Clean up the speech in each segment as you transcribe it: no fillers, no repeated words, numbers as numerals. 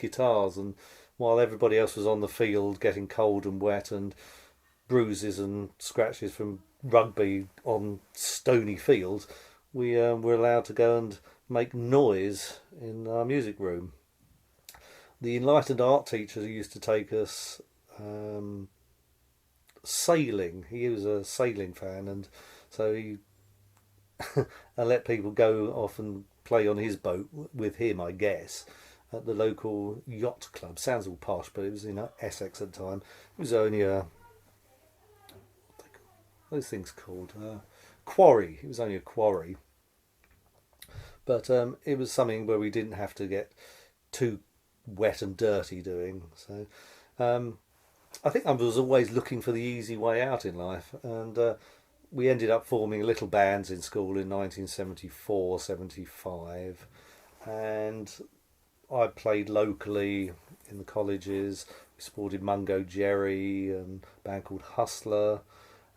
guitars, and while everybody else was on the field getting cold and wet and bruises and scratches from rugby on stony fields, we were allowed to go and make noise in our music room. The enlightened art teacher used to take us sailing. He was a sailing fan, and so he and let people go off and play on his boat with him, I guess, at the local yacht club. Sounds all posh, but it was in Essex at the time. It was only a those things called quarry. It was only a quarry, but it was something where we didn't have to get too wet and dirty doing. So I think I was always looking for the easy way out in life, and we ended up forming little bands in school in 1974, 75, and I played locally in the colleges. We supported Mungo Jerry and a band called Hustler,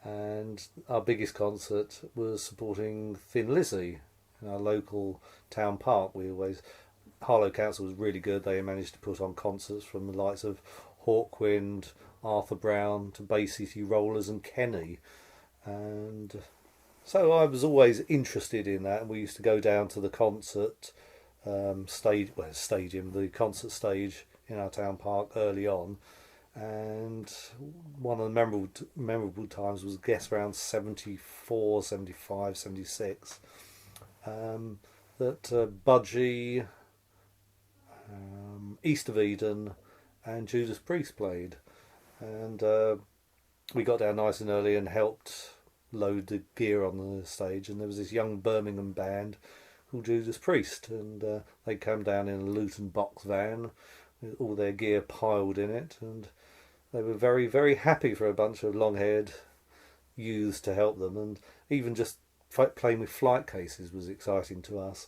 and our biggest concert was supporting Thin Lizzy in our local town park. Harlow Council was really good. They managed to put on concerts from the likes of Hawkwind, Arthur Brown to Bay City Rollers and Kenny. And so I was always interested in that, and we used to go down to the concert stadium, the concert stage in our town park early on. And one of the memorable times was, I guess, around 74, 75, 76, that Budgie, East of Eden and Judas Priest played. And we got down nice and early and helped load the gear on the stage, and there was this young Birmingham band called Judas Priest, and they came down in a Luton box van with all their gear piled in it, and they were very, very happy for a bunch of long-haired youths to help them, and even just playing with flight cases was exciting to us.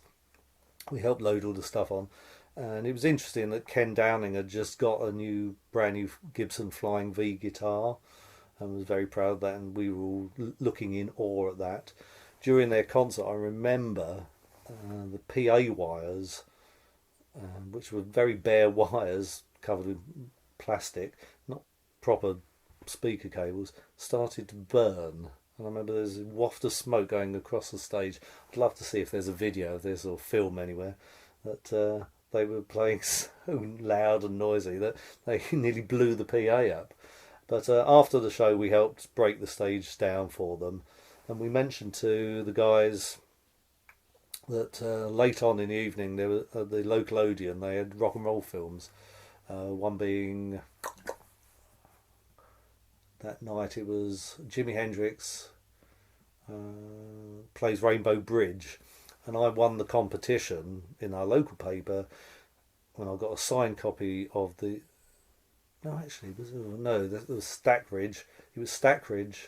We helped load all the stuff on, and it was interesting that Ken Downing had just got a brand new Gibson Flying V guitar, and was very proud of that, and we were all looking in awe at that. During their concert, I remember the PA wires, which were very bare wires covered with plastic, not proper speaker cables, started to burn. And I remember there's a waft of smoke going across the stage. I'd love to see if there's a video of this or film anywhere, that they were playing so loud and noisy that they nearly blew the PA up. But after the show, we helped break the stage down for them, and we mentioned to the guys that late on in the evening, there was the local Odeon. They had rock and roll films. One being that night, it was Jimi Hendrix plays Rainbow Bridge, and I won the competition in our local paper when I got a signed copy of the. No, actually, it was Stackridge. It was Stackridge,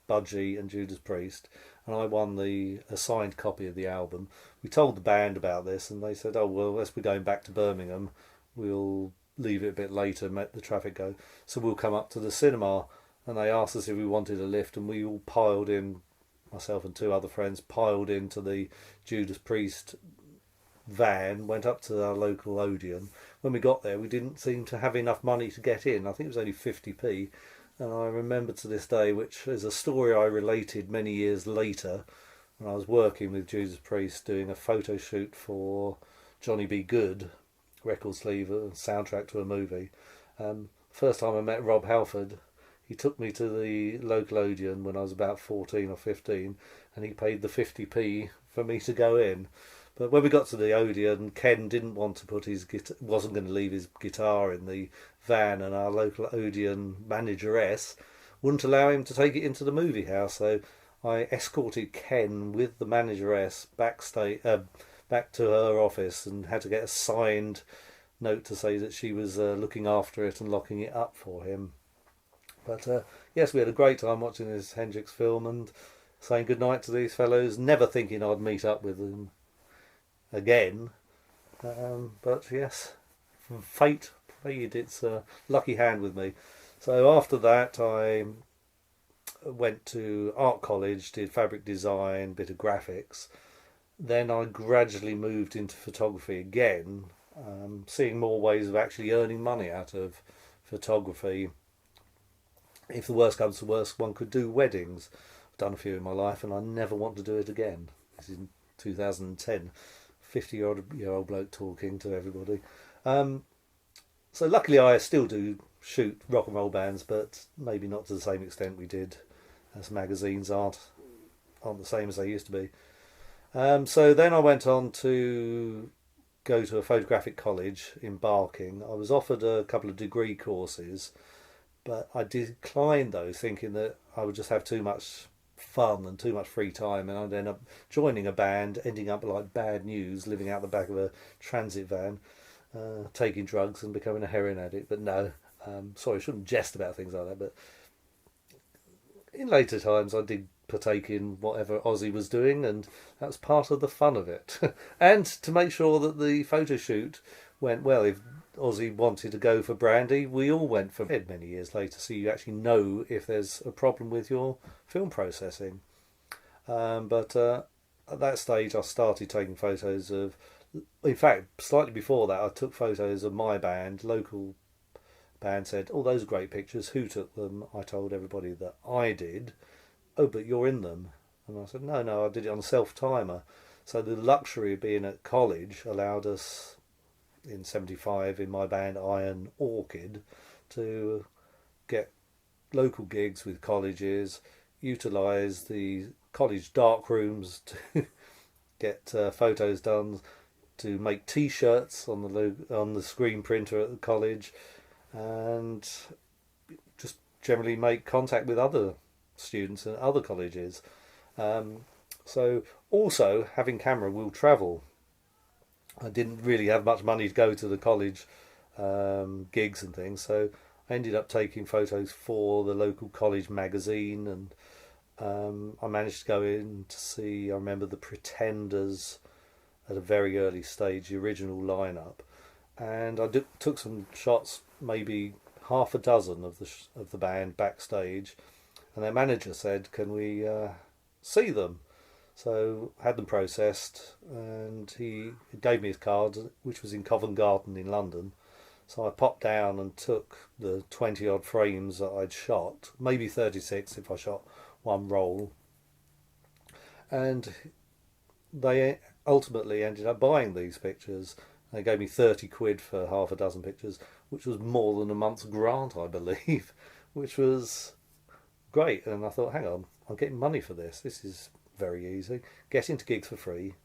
Budgie, and Judas Priest, and I won a signed copy of the album. We told the band about this, and they said, "Oh well, as we're going back to Birmingham, we'll leave it a bit later and let the traffic go. So we'll come up to the cinema." And they asked us if we wanted a lift, and we all piled in. Myself and two other friends piled into the Judas Priest van, went up to our local Odeon. When we got there, we didn't seem to have enough money to get in. I think it was only 50p. And I remember to this day, which is a story I related many years later, when I was working with Judas Priest doing a photo shoot for Johnny B. Good, record sleeve, a soundtrack to a movie. First time I met Rob Halford, he took me to the local Odeon when I was about 14 or 15, and he paid the 50p for me to go in. But when we got to the Odeon, Ken didn't want to put his wasn't going to leave his guitar in the van, and our local Odeon manageress wouldn't allow him to take it into the movie house. So I escorted Ken with the manageress back to her office, and had to get a signed note to say that she was looking after it and locking it up for him. But yes, we had a great time watching this Hendrix film and saying goodnight to these fellows, never thinking I'd meet up with them again. But yes, fate played its lucky hand with me. So after that, I went to art college, did fabric design, bit of graphics. Then I gradually moved into photography again, seeing more ways of actually earning money out of photography. If the worst comes to worst, one could do weddings. I've done a few in my life, and I never want to do it again. This is in 2010. 50-year-old bloke talking to everybody. So luckily I still do shoot rock and roll bands, but maybe not to the same extent we did, as magazines aren't the same as they used to be. So then I went on to go to a photographic college in Barking. I was offered a couple of degree courses, but I declined those, thinking that I would just have too much fun and too much free time, and I'd end up joining a band, ending up like Bad News, living out the back of a transit van, taking drugs and becoming a heroin addict. But no, sorry, I shouldn't jest about things like that, but in later times I did partake in whatever Ozzy was doing, and that was part of the fun of it. And to make sure that the photo shoot went well, if Ozzy wanted to go for brandy, we all went for it many years later, so you actually know if there's a problem with your film processing. But at that stage I started taking photos of, in fact slightly before that I took photos of my band. Local band said, "Oh, those are great pictures, who took them?" I told everybody that I did. "Oh, but you're in them." And I said, no, I did it on a self-timer. So the luxury of being at college allowed us, in 75, in my band Iron Orchid, to get local gigs with colleges, utilise the college dark rooms to get photos done, to make T-shirts on the screen printer at the college, and just generally make contact with other students and other colleges. So also having camera will travel. I didn't really have much money to go to the college gigs and things, so I ended up taking photos for the local college magazine, and I managed to go in to see, I remember, the Pretenders at a very early stage, the original lineup, and I took some shots, maybe half a dozen of the band backstage, and their manager said, "Can we see them?" So I had them processed, and he gave me his card, which was in Covent Garden in London. So I popped down and took the 20 odd frames that I'd shot, maybe 36 if I shot one roll. And they ultimately ended up buying these pictures. They gave me 30 quid for half a dozen pictures, which was more than a month's grant, I believe, which was great. And I thought, hang on, I'm getting money for this. This is very easy. Get into gigs for free,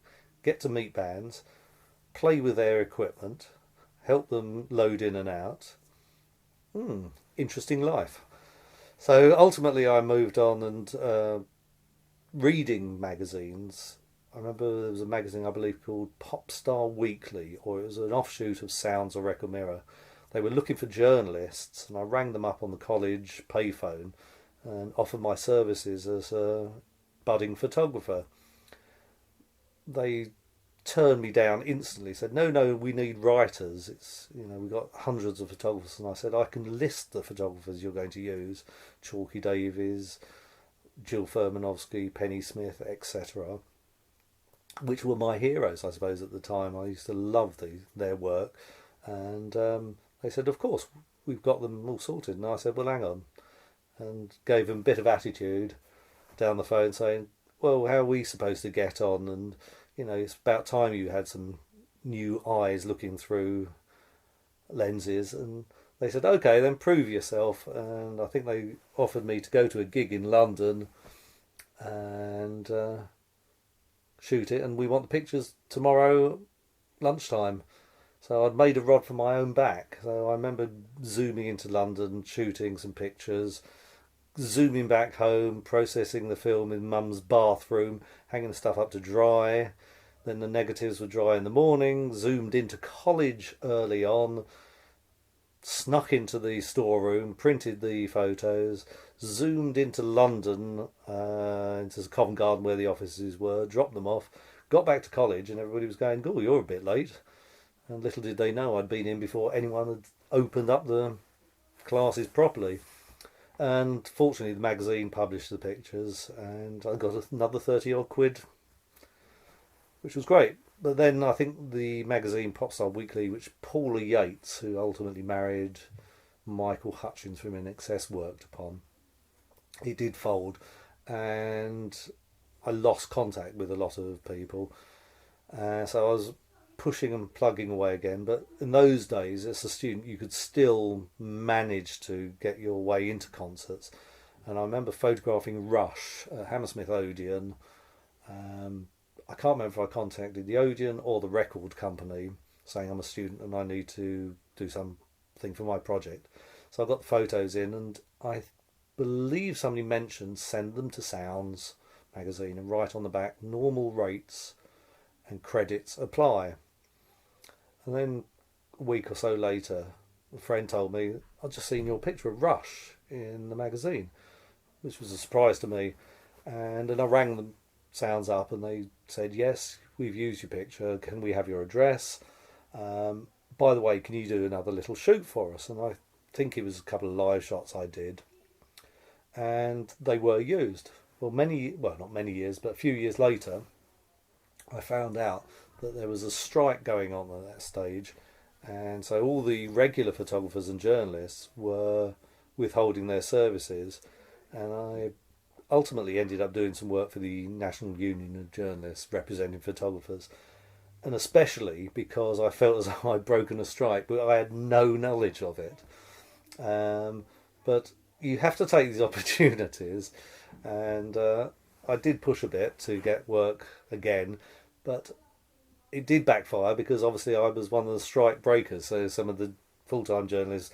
get to meet bands, play with their equipment, help them load in and out. Interesting life. So ultimately I moved on and reading magazines. I remember there was a magazine I believe called Pop Star Weekly, or it was an offshoot of Sounds or Record Mirror. They were looking for journalists, and I rang them up on the college payphone and offered my services as a budding photographer. They turned me down instantly, said, no, we need writers. It's, we've got hundreds of photographers. And I said, I can list the photographers you're going to use: Chalky Davies, Jill Furmanovsky, Penny Smith, etc., which were my heroes, I suppose, at the time. I used to love their work. And they said, of course, we've got them all sorted. And I said, well, hang on. And gave them a bit of attitude down the phone, saying, well, how are we supposed to get on? And it's about time you had some new eyes looking through lenses. And they said, okay, then prove yourself. And I think they offered me to go to a gig in London and shoot it, and we want the pictures tomorrow lunchtime. So I'd made a rod for my own back. So I remember zooming into London, shooting some pictures, zooming back home, processing the film in Mum's bathroom, hanging the stuff up to dry. Then the negatives were dry in the morning, zoomed into college early on, snuck into the storeroom, printed the photos, zoomed into London, into Covent Garden where the offices were, dropped them off, got back to college, and everybody was going, "Oh, you're a bit late." And little did they know I'd been in before anyone had opened up the classes properly. And fortunately the magazine published the pictures, and I got another 30 odd quid, which was great. But then I think the magazine Pop Star Weekly, which Paula Yates, who ultimately married Michael Hutchins from In Excess, worked upon, it did fold, and I lost contact with a lot of people. So I was pushing and plugging away again. But in those days, as a student, you could still manage to get your way into concerts. And I remember photographing Rush at Hammersmith Odeon. I can't remember if I contacted the Odeon or the record company saying I'm a student and I need to do something for my project. So I got the photos in, and I believe somebody mentioned send them to Sounds magazine and write on the back normal rates and credits apply. And then a week or so later, a friend told me, I'd just seen your picture of Rush in the magazine, which was a surprise to me. And then I rang them Sounds up, and they said, yes, we've used your picture, can we have your address? By the way, can you do another little shoot for us? And I think it was a couple of live shots I did, and they were used. Well, not many years, but a few years later, I found out that there was a strike going on at that stage, and so all the regular photographers and journalists were withholding their services, and I ultimately ended up doing some work for the National Union of Journalists representing photographers, and especially because I felt as though I'd broken a strike, but I had no knowledge of it. But you have to take these opportunities, and I did push a bit to get work again, but it did backfire because obviously I was one of the strike breakers, so some of the full-time journalists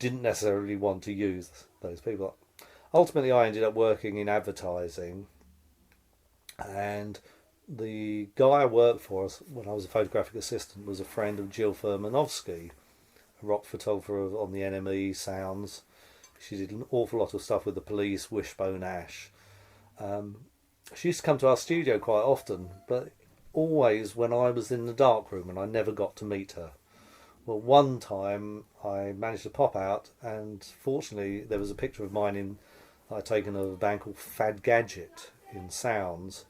didn't necessarily want to use those people. Ultimately, I ended up working in advertising, and the guy I worked for when I was a photographic assistant was a friend of Jill Furmanovsky, a rock photographer on the NME Sounds. She did an awful lot of stuff with the Police, Wishbone Ash. She used to come to our studio quite often, but always when I was in the darkroom, and I never got to meet her. Well, one time I managed to pop out, and fortunately there was a picture of mine I'd taken of a band called Fad Gadget in Sounds,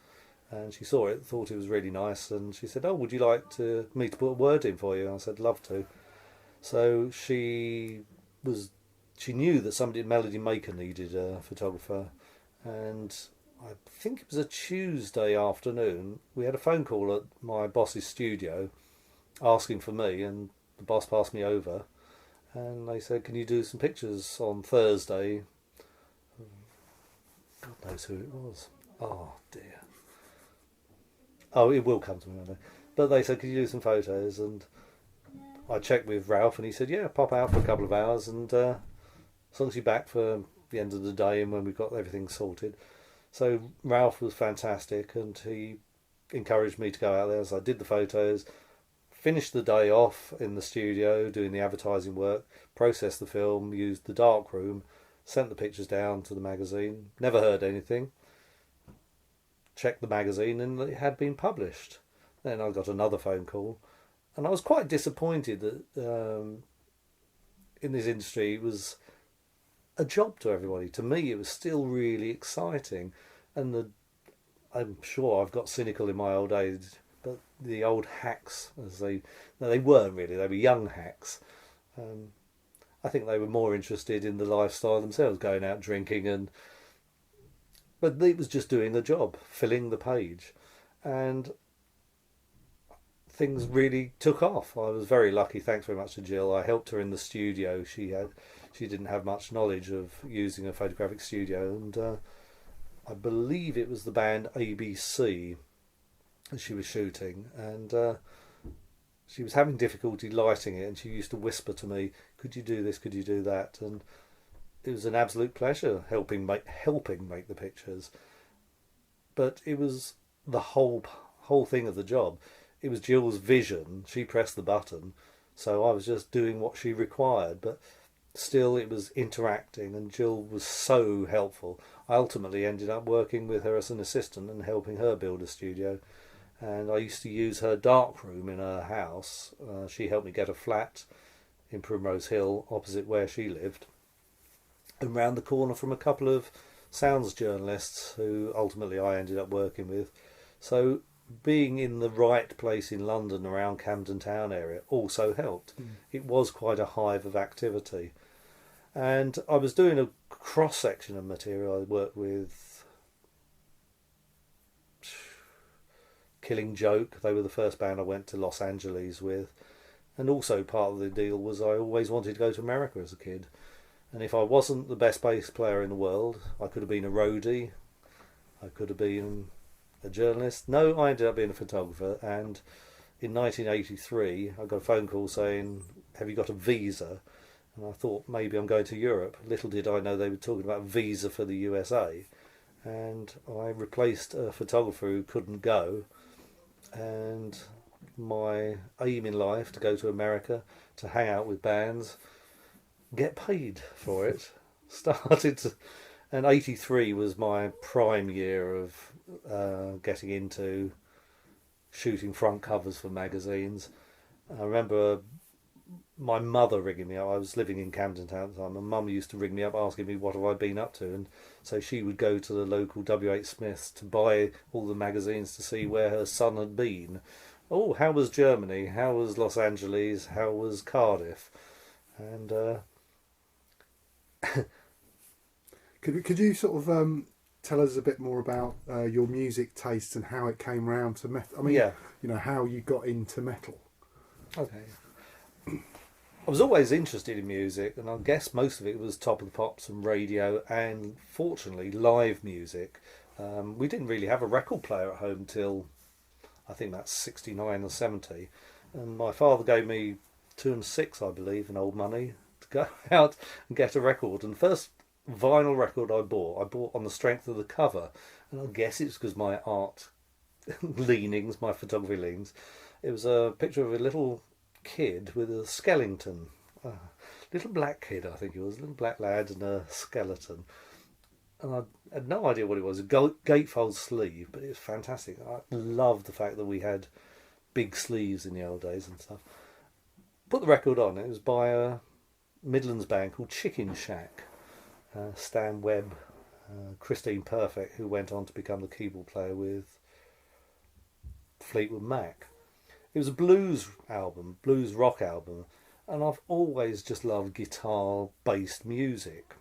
and she saw it, thought it was really nice, and she said, oh, would you like me to put a word in for you? And I said, love to. So she knew that somebody at Melody Maker needed a photographer, and I think it was a Tuesday afternoon, we had a phone call at my boss's studio asking for me, and the boss passed me over, and they said, can you do some pictures on Thursday? God knows who it was. Oh dear. Oh, it will come to me one day. But they said, can you do some photos? And I checked with Ralph, and he said, yeah, pop out for a couple of hours, and as long as you're back for the end of the day and when we've got everything sorted. So Ralph was fantastic, and he encouraged me to go out there. So I did the photos, finished the day off in the studio doing the advertising work, processed the film, used the darkroom, sent the pictures down to the magazine, never heard anything, checked the magazine, and it had been published. Then I got another phone call, and I was quite disappointed that in this industry it was a job to everybody. To me, it was still really exciting, and I'm sure I've got cynical in my old age, but the old hacks, they weren't really, they were young hacks. I think they were more interested in the lifestyle themselves, going out drinking, but it was just doing the job, filling the page, and things really took off. I was very lucky, thanks very much to Jill. I helped her in the studio. She didn't have much knowledge of using a photographic studio, and I believe it was the band ABC that she was shooting, and she was having difficulty lighting it, and she used to whisper to me, could you do this, could you do that? And it was an absolute pleasure helping make the pictures. But it was the whole thing of the job. It was Jill's vision. She pressed the button, so I was just doing what she required, but still it was interacting, and Jill was so helpful. I ultimately ended up working with her as an assistant and helping her build a studio. And I used to use her darkroom in her house. She helped me get a flat in Primrose Hill opposite where she lived, and round the corner from a couple of sounds journalists who ultimately I ended up working with. So being in the right place in London around Camden Town area also helped. It was quite a hive of activity. And I was doing a cross-section of material. I worked with Killing Joke. They were the first band I went to Los Angeles with. And also part of the deal was I always wanted to go to America as a kid. And if I wasn't the best bass player in the world, I could have been a roadie. I could have been a journalist. No, I ended up being a photographer. And in 1983, I got a phone call saying, "Have you got a visa?" And I thought maybe I'm going to Europe. Little did I know they were talking about visa for the USA. And I replaced a photographer who couldn't go. And my aim in life to go to America, to hang out with bands, get paid for it, and 83 was my prime year of getting into shooting front covers for magazines. I remember my mother ringing me up. I was living in Camden Town at the time, and Mum used to ring me up asking me what have I been up to, and so she would go to the local W.H. Smith's to buy all the magazines to see where her son had been. Oh, how was Germany? How was Los Angeles? How was Cardiff? And could you sort of tell us a bit more about your music tastes and how it came round to metal? I mean, yeah. You know, how you got into metal. Okay. I was always interested in music, and I guess most of it was Top of the Pops and radio, and fortunately live music. We didn't really have a record player at home till I think that's 69 or 70, and my father gave me 2 and 6, I believe, in old money to go out and get a record. And the first vinyl record I bought on the strength of the cover, and I guess it's because my art leanings, my photography leanings. It was a picture of a little kid with a skeleton, little black kid, I think it was, a little black lad and a skeleton. And I had no idea what it was, a gatefold sleeve, but it was fantastic. I loved the fact that we had big sleeves in the old days and stuff. Put the record on. It was by a Midlands band called Chicken Shack. Stan Webb, Christine Perfect, who went on to become the keyboard player with Fleetwood Mac. It was a blues album, blues rock album, and I've always just loved guitar-based music.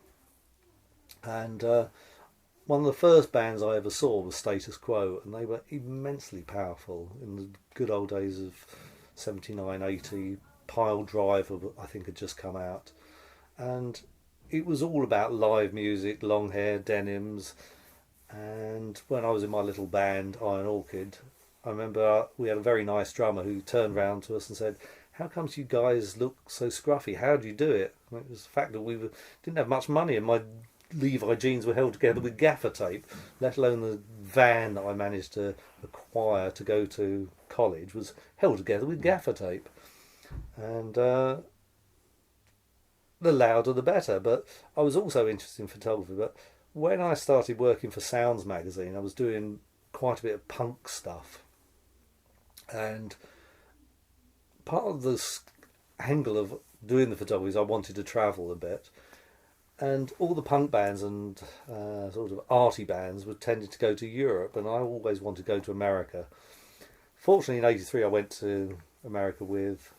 And one of the first bands I ever saw was Status Quo, and they were immensely powerful in the good old days of 79, 80. Pile Driver, I think, had just come out. And it was all about live music, long hair, denims. And when I was in my little band, Iron Orchid, I remember we had a very nice drummer who turned round to us and said, "How comes you guys look so scruffy? How do you do it?" And it was the fact that we didn't have much money, and my Levi jeans were held together with gaffer tape, let alone the van that I managed to acquire to go to college was held together with gaffer tape. And the louder the better. But I was also interested in photography. But when I started working for Sounds magazine, I was doing quite a bit of punk stuff. And part of this angle of doing the photography is I wanted to travel a bit. And all the punk bands and sort of arty bands were tended to go to Europe, and I always wanted to go to America. Fortunately, in '83, I went to America with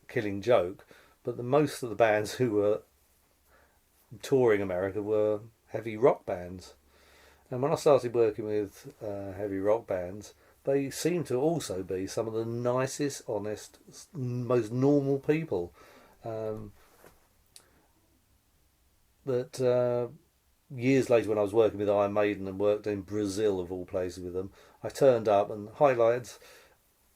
Killing Joke, but most of the bands who were touring America were heavy rock bands. And when I started working with heavy rock bands, they seemed to also be some of the nicest, honest, most normal people. That years later, when I was working with Iron Maiden and worked in Brazil, of all places, with them, I turned up and highlighted,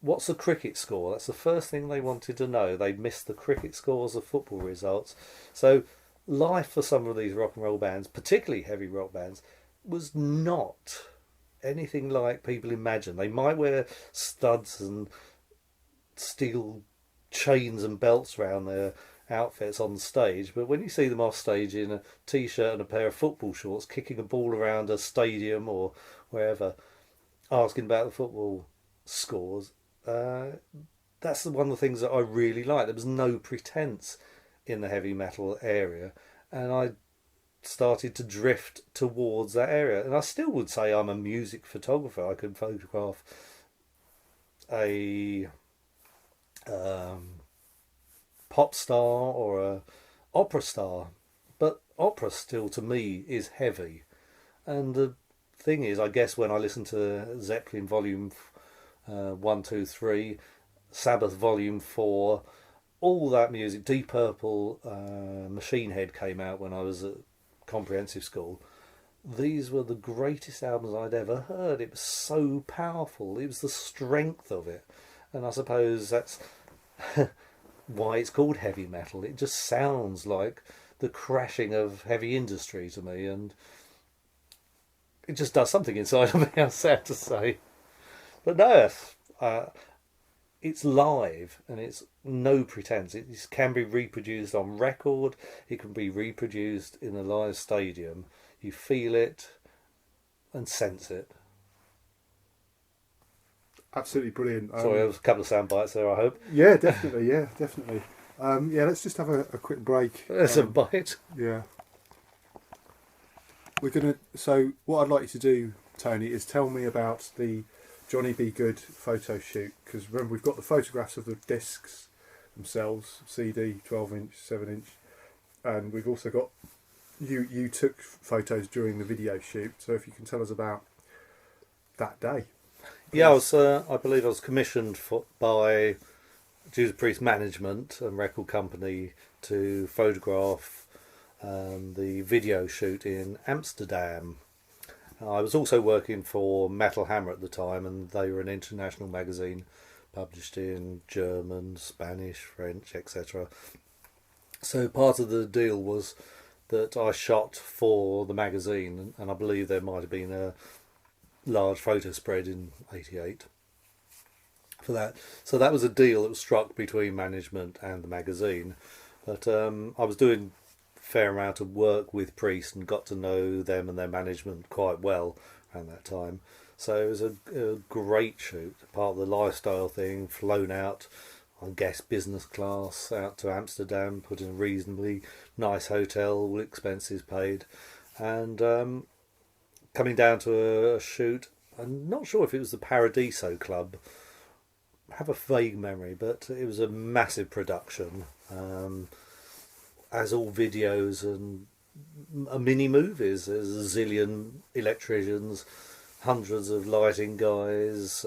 "What's the cricket score?" That's the first thing they wanted to know. They'd missed the cricket scores of football results. So life for some of these rock and roll bands, particularly heavy rock bands, was not anything like people imagine. They might wear studs and steel chains and belts around their outfits on stage, but when you see them off stage in a t-shirt and a pair of football shorts, kicking a ball around a stadium or wherever, asking about the football scores, that's one of the things that I really like. There was no pretense in the heavy metal area, and I started to drift towards that area. And I still would say I'm a music photographer. I could photograph a pop star or a opera star, but opera still to me is heavy. And the thing is, I guess when I listen to Zeppelin Volume 1, 2, 3, Sabbath Volume 4, all that music, Deep Purple, Machine Head came out when I was at comprehensive school. These were the greatest albums I'd ever heard. It was so powerful. It was the strength of it. And I suppose that's why it's called heavy metal. It just sounds like the crashing of heavy industry to me, and it just does something inside of me, I'm sad to say. But no, it's live and it's no pretense. It can be reproduced on record. It can be reproduced in a live stadium. You feel it and sense it. Absolutely brilliant. Sorry, there was a couple of sound bites there, I hope. Yeah, definitely. Yeah, definitely. Let's just have a quick break. There's a bite. Yeah. We're gonna. So, what I'd like you to do, Tony, is tell me about the Johnny B. Good photo shoot. Because remember, we've got the photographs of the discs themselves, CD, 12-inch, 7-inch, and we've also got you took photos during the video shoot. So, if you can tell us about that day. Yeah, I believe I was commissioned by Judas Priest Management and record company to photograph the video shoot in Amsterdam. I was also working for Metal Hammer at the time, and they were an international magazine published in German, Spanish, French, etc. So part of the deal was that I shot for the magazine, and I believe there might have been a large photo spread in '88 for that. So that was a deal that was struck between management and the magazine. But I was doing a fair amount of work with Priest and got to know them and their management quite well around that time. So it was a great shoot, part of the lifestyle thing, flown out, I guess, business class out to Amsterdam, put in a reasonably nice hotel, all expenses paid, and coming down to a shoot. I'm not sure if it was the Paradiso Club. I have a vague memory, but it was a massive production, as all videos and mini movies. There's a zillion electricians, hundreds of lighting guys,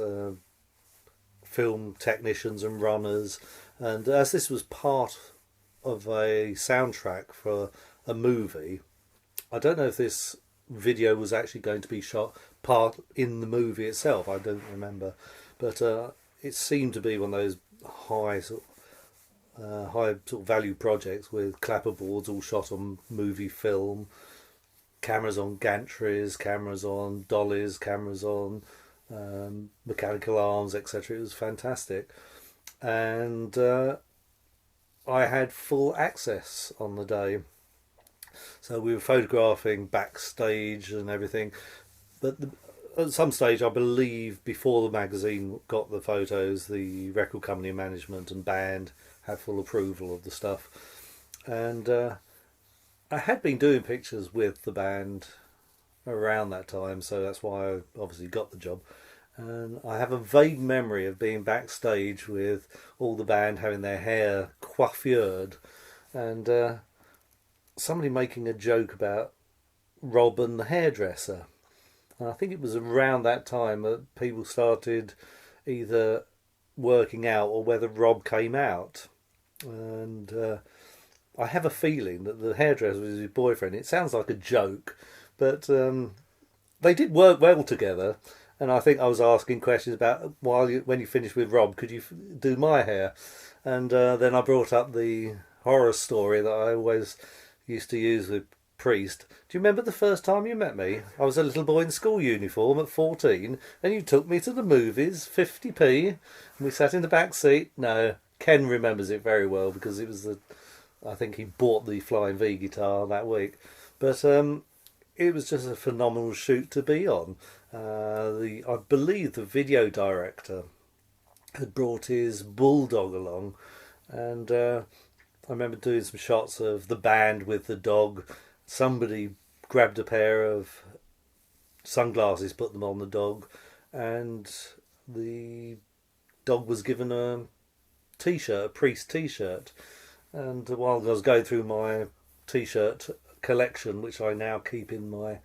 film technicians and runners, and as this was part of a soundtrack for a movie, I don't know if this video was actually going to be shot part in the movie itself. I don't remember, but it seemed to be one of those high sort of value projects with clapperboards all shot on movie film, cameras on gantries, cameras on dollies, cameras on mechanical arms, etc. It was fantastic, and I had full access on the day. So we were photographing backstage and everything, but at some stage, I believe, before the magazine got the photos, the record company management and band had full approval of the stuff. And I had been doing pictures with the band around that time, so that's why I obviously got the job. And I have a vague memory of being backstage with all the band having their hair coiffured, and somebody making a joke about Rob and the hairdresser. And I think it was around that time that people started either working out or whether Rob came out. And I have a feeling that the hairdresser was his boyfriend. It sounds like a joke, but they did work well together. And I think I was asking questions about, when you finished with Rob, could you do my hair? And then I brought up the horror story that I always used to use with Priest. Do you remember the first time you met me? I was a little boy in school uniform at 14, and you took me to the movies, 50p, and we sat in the back seat. No, Ken remembers it very well because it was I think he bought the Flying V guitar that week. But it was just a phenomenal shoot to be on. I believe the video director had brought his bulldog along, and I remember doing some shots of the band with the dog. Somebody grabbed a pair of sunglasses, put them on the dog, and the dog was given a T-shirt, a priest T-shirt. And while I was going through my T-shirt collection, which I now keep in my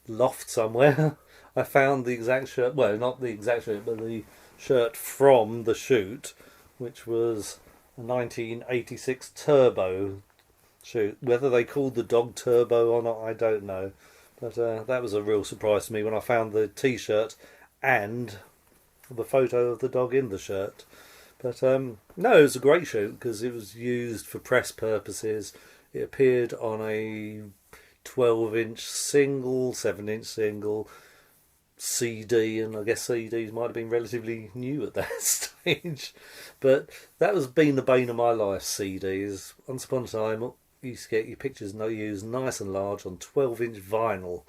loft somewhere, I found the exact shirt, well, not the exact shirt, but the shirt from the shoot, which was a 1986 Turbo shoot. Whether they called the dog Turbo or not, I don't know. But that was a real surprise to me when I found the T-shirt and the photo of the dog in the shirt. But no, it was a great shoot because it was used for press purposes. It appeared on a 12-inch single, 7-inch single, CD, and I guess CDs might have been relatively new at that stage. But that was been the bane of my life, CDs. Once upon a time, you used to get your pictures used nice and large on 12-inch vinyl.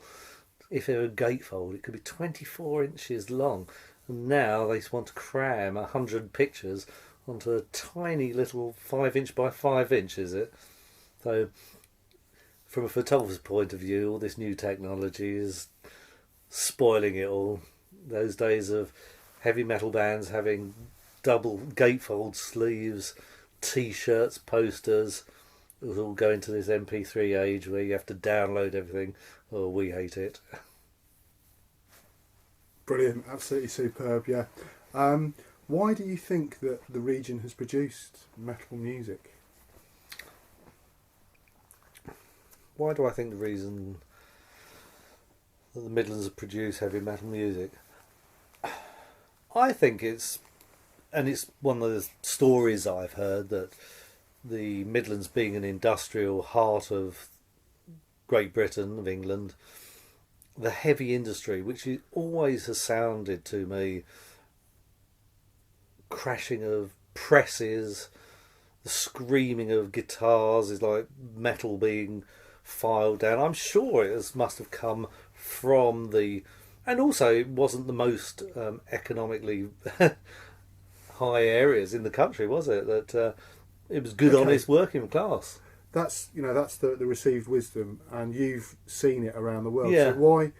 If they were gatefold, it could be 24 inches long. And now they want to cram 100 pictures onto a tiny little 5-inch by 5-inch, is it? So, from a photographer's point of view, all this new technology is spoiling it all. Those days of heavy metal bands having double gatefold sleeves, T-shirts, posters, it was all going to this MP3 age where you have to download everything. Oh, we hate it. Brilliant, absolutely superb, yeah. Why do you think that the region has produced metal music? Why do I think the reason that the Midlands have produced heavy metal music? I think it's one of the stories I've heard, that the Midlands being an industrial heart of Great Britain, of England, the heavy industry, which always has sounded to me, crashing of presses, the screaming of guitars is like metal being filed down. I'm sure must have come from and also it wasn't the most economically high areas in the country, was it? That it was good, honest working class. That's the received wisdom, and you've seen it around the world. Yeah. So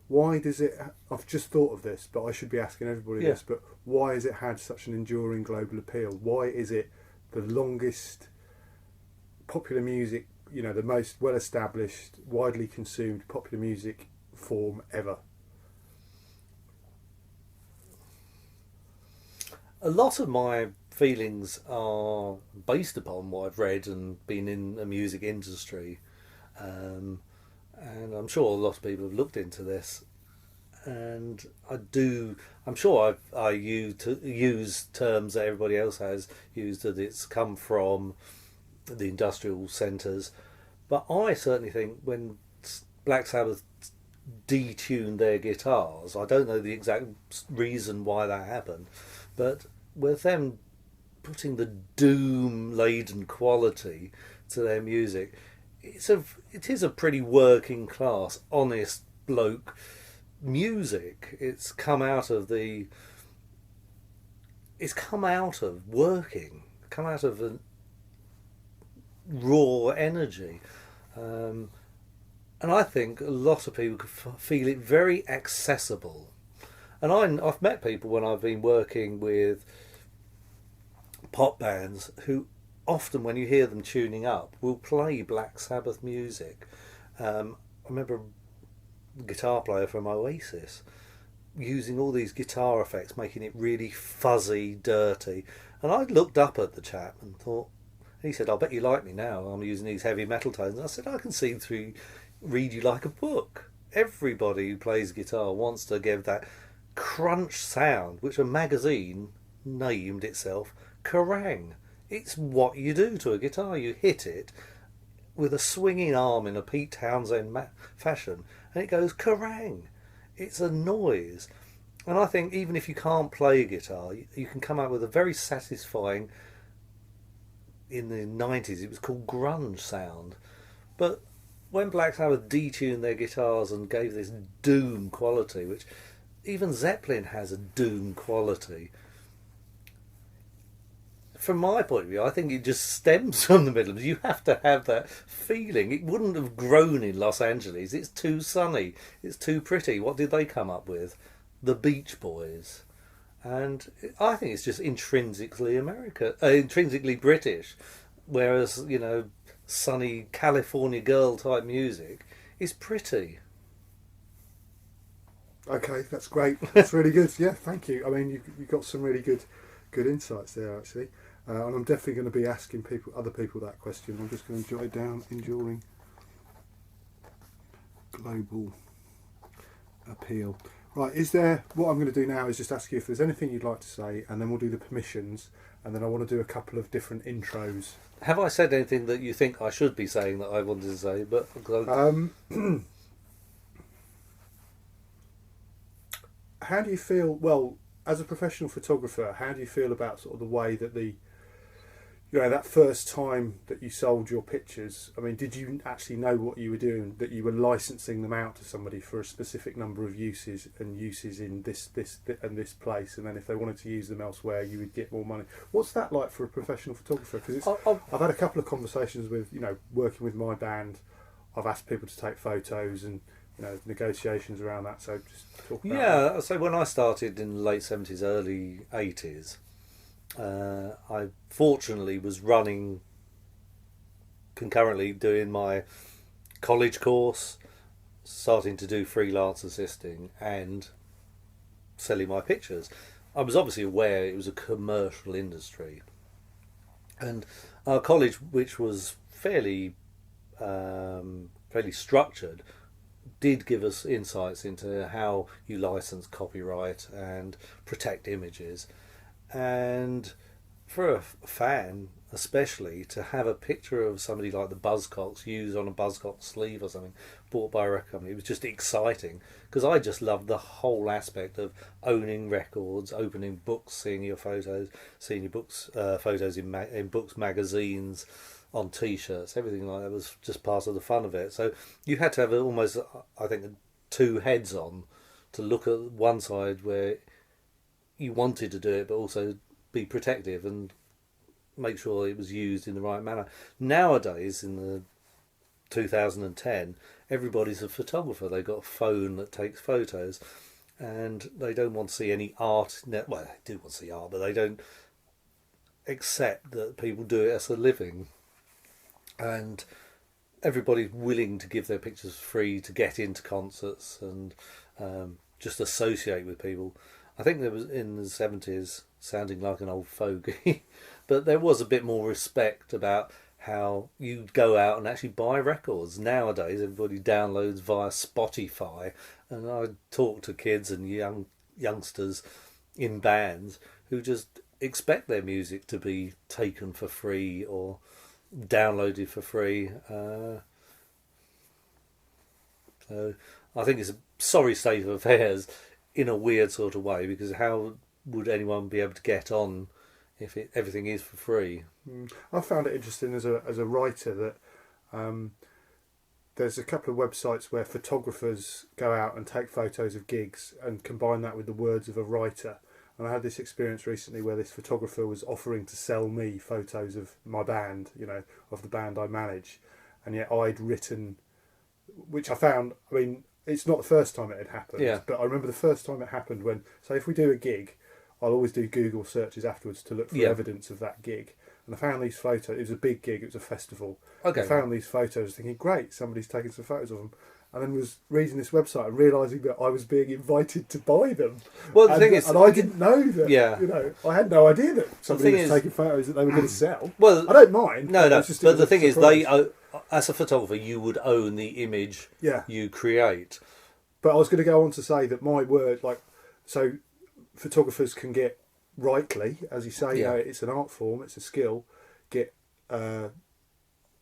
why does it? I've just thought of this, but I should be asking everybody this. But why has it had such an enduring global appeal? Why is it the longest popular music? The most well-established, widely consumed popular music form ever. A lot of my feelings are based upon what I've read and been in the music industry, and I'm sure a lot of people have looked into this, and I'm sure I use terms that everybody else has used, that it's come from the industrial centres, but I certainly think when Black Sabbath detuned their guitars, I don't know the exact reason why that happened, but with them putting the doom-laden quality to their music, it is a pretty working class, honest bloke music. It's come out of working, come out of a raw energy, and I think a lot of people could feel it very accessible. And I've met people when I've been working with pop bands who often, when you hear them tuning up, will play Black Sabbath music. I remember a guitar player from Oasis using all these guitar effects, making it really fuzzy, dirty. And I looked up at the chap and thought, he said, "I bet you like me now. I'm using these heavy metal tones." And I said, "I can read you like a book." Everybody who plays guitar wants to give that crunch sound, which a magazine named itself Kerrang. It's what you do to a guitar. You hit it with a swinging arm in a Pete Townsend fashion, and it goes Kerrang. It's a noise. And I think even if you can't play guitar, you can come out with a very satisfying, in the 90s it was called grunge sound. But when Black Sabbath detuned their guitars and gave this doom quality, which even Zeppelin has a doom quality, from my point of view, I think it just stems from the Midlands. You have to have that feeling. It wouldn't have grown in Los Angeles. It's too sunny. It's too pretty. What did they come up with? The Beach Boys. and I think it's just intrinsically British, whereas sunny California girl type music is pretty. Okay, that's great. That's really good. Yeah, thank you. I mean, you got some really good insights there, actually. And I'm definitely going to be asking other people that question. I'm just going to jot it down. Enduring global appeal. Right, what I'm going to do now is just ask you if there's anything you'd like to say, and then we'll do the permissions, and then I want to do a couple of different intros. Have I said anything that you think I should be saying that I wanted to say? But how do you feel, well, as a professional photographer, how do you feel about sort of the way that that first time that you sold your pictures, I mean, did you actually know what you were doing, that you were licensing them out to somebody for a specific number of uses in this place, and then if they wanted to use them elsewhere, you would get more money? What's that like for a professional photographer? Because I've had a couple of conversations with, working with my band. I've asked people to take photos and, negotiations around that. So just talk about that. So when I started in the late 70s, early 80s, I fortunately was running concurrently, doing my college course, starting to do freelance assisting and selling my pictures. I was obviously aware it was a commercial industry, and our college, which was fairly structured, did give us insights into how you license copyright and protect images. And for a fan, especially, to have a picture of somebody like the Buzzcocks used on a Buzzcock sleeve or something, bought by a record company, it was just exciting, because I just loved the whole aspect of owning records, opening books, seeing your photos, seeing your books, photos in books, magazines, on T-shirts, everything like that was just part of the fun of it. So you had to have almost, I think, two heads on to look at one side where you wanted to do it, but also be protective and make sure it was used in the right manner. Nowadays, in the 2010, everybody's a photographer. They've got a phone that takes photos, and they don't want to see any art. Well, they do want to see art, but they don't accept that people do it as a living. And everybody's willing to give their pictures free to get into concerts and just associate with people. I think there was, in the 70s, sounding like an old fogey, but there was a bit more respect about how you go out and actually buy records. Nowadays, everybody downloads via Spotify, and I talk to kids and youngsters in bands who just expect their music to be taken for free or downloaded for free. So I think it's a sorry state of affairs in a weird sort of way, because how would anyone be able to get on if everything is for free? I found it interesting as a writer that there's a couple of websites where photographers go out and take photos of gigs and combine that with the words of a writer. And I had this experience recently where this photographer was offering to sell me photos of my band, of the band I manage. And yet I'd written, which I found, I mean, it's not the first time it had happened, but I remember the first time it happened when, so if we do a gig, I'll always do Google searches afterwards to look for evidence of that gig. And I found these photos, it was a big gig, it was a festival. Okay. I found these photos thinking, great, somebody's taken some photos of them. And then was reading this website and realising that I was being invited to buy them. Well, the thing is, and I didn't know that. I had no idea that somebody was taking photos that they were going to sell. Well, I don't mind. No. But the thing is, as a photographer, you would own the image you create. But I was going to go on to say that my word, so photographers can get, rightly, as you say, it's an art form, it's a skill,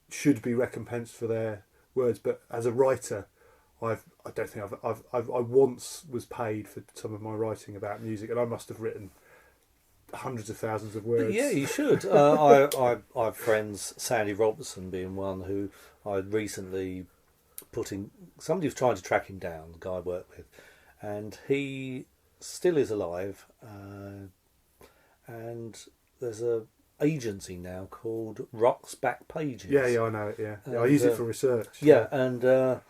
should be recompensed for their words. But as a writer, I once was paid for some of my writing about music, and I must have written hundreds of thousands of words. But yeah, you should. I have friends, Sandy Robertson being one, who I recently somebody was trying to track him down, the guy I work with, and he still is alive, and there's a agency now called Rock's Back Pages. Yeah, I know it. Yeah, I use it for research. Yeah, and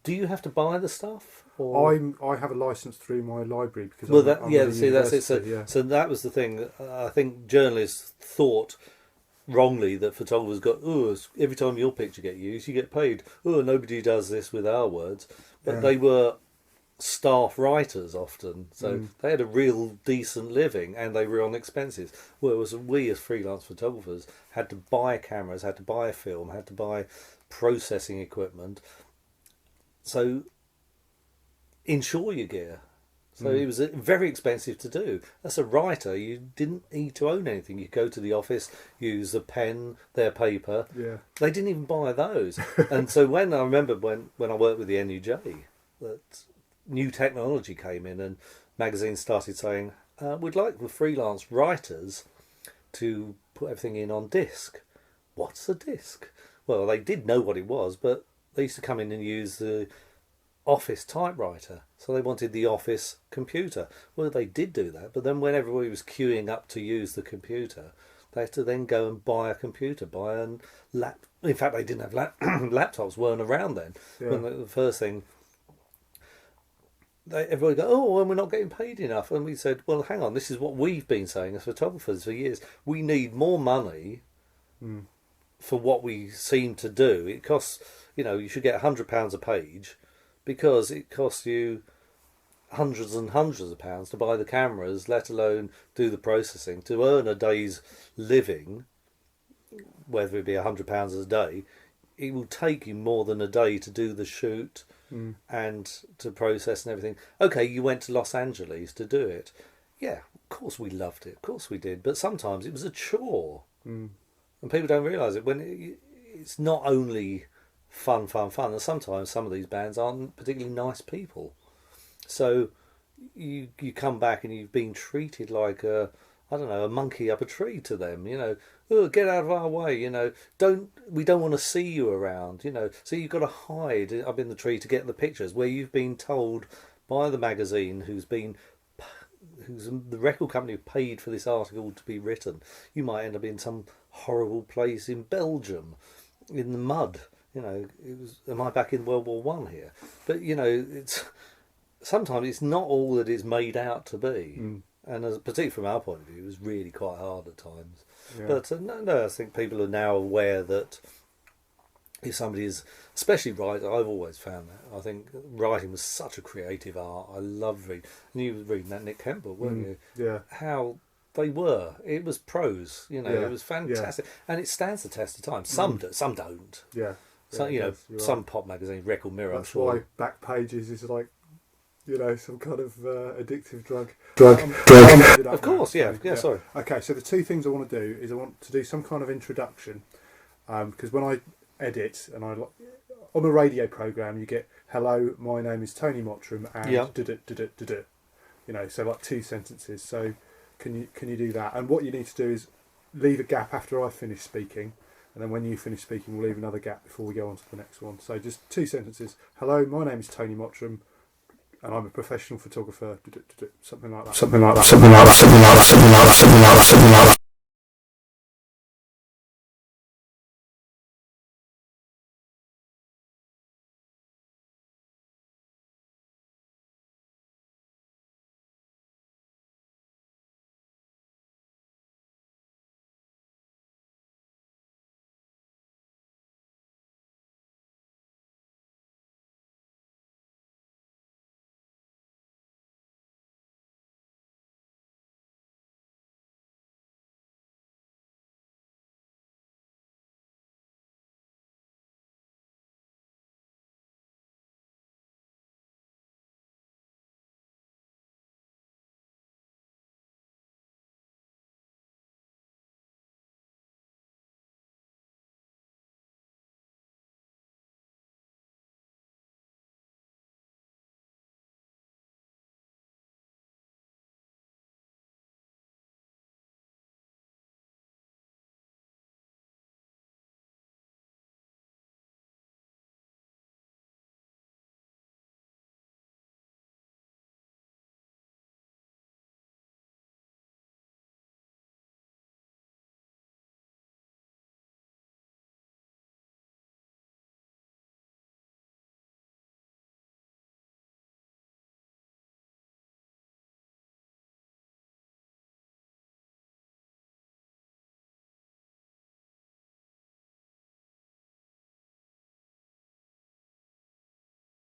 Do you have to buy the stuff? Or? I have a license through my library because Well, I'm at see, that's it. So, yeah. so that was the thing. I think journalists thought wrongly that photographers got, every time your picture get used, you get paid. Nobody does this with our words. But Yeah. they were staff writers often, so they had a real decent living and they were on expenses. Whereas we as freelance photographers had to buy cameras, had to buy film, had to buy processing equipment. So insure your gear. So it was very expensive to do. As a writer, you didn't need to own anything. You go to the office, use a pen, their paper. Yeah. They didn't even buy those. And so when I remember when I worked with the NUJ, that new technology came in and magazines started saying, we'd like the freelance writers to put everything in on disc. What's a disc? Well, they did know what it was, but they used to come in and use the office typewriter, so they wanted the office computer. Well, they did do that, but then when everybody was queuing up to use the computer, they had to then go and buy a computer, buy a lap. In fact, they didn't have laptops weren't around then. Yeah. When the first thing, everybody go, well, we're not getting paid enough, and we said, well, hang on, this is what we've been saying as photographers for years. We need more money for what we seem to do. It costs, you should get £100 a page, because it costs you hundreds and hundreds of pounds to buy the cameras, let alone do the processing. To earn a day's living, whether it be £100 a day, it will take you more than a day to do the shoot and to process and everything. Okay, you went to Los Angeles to do it. Yeah, of course we loved it. Of course we did. But sometimes it was a chore. And people don't realise it. When it's not only fun, and sometimes some of these bands aren't particularly nice people. So you come back and you've been treated like a monkey up a tree to them. Get out of our way. We don't want to see you around. So you've got to hide up in the tree to get the pictures, where you've been told by the magazine who's the record company paid for this article to be written. You might end up in some horrible place in Belgium, in the mud. Am I back in World War One here? But sometimes it's not all that it's made out to be, and particularly from our point of view, it was really quite hard at times. Yeah. But no, I think people are now aware that if somebody is, especially writing, I've always found that. I think writing was such a creative art. I love reading. And you were reading that Nick Kemp book, weren't you? Yeah. How they were. It was prose. It was fantastic, and it stands the test of time. Some do, some don't. Yeah. So some pop magazines, Record Mirror. That's I'm sure. why back pages is like, some kind of addictive drug. Of course, yeah. Sorry. Okay, so the two things I want to do is I want to do some kind of introduction, because when I edit and on a radio program, you get, hello, my name is Tony Mottram, and so like 2 sentences. So can you do that? And what you need to do is leave a gap after I finish speaking. And then when you finish speaking, we'll leave another gap before we go on to the next one. So just 2 sentences. Hello, my name is Tony Mottram, and I'm a professional photographer. Something like that.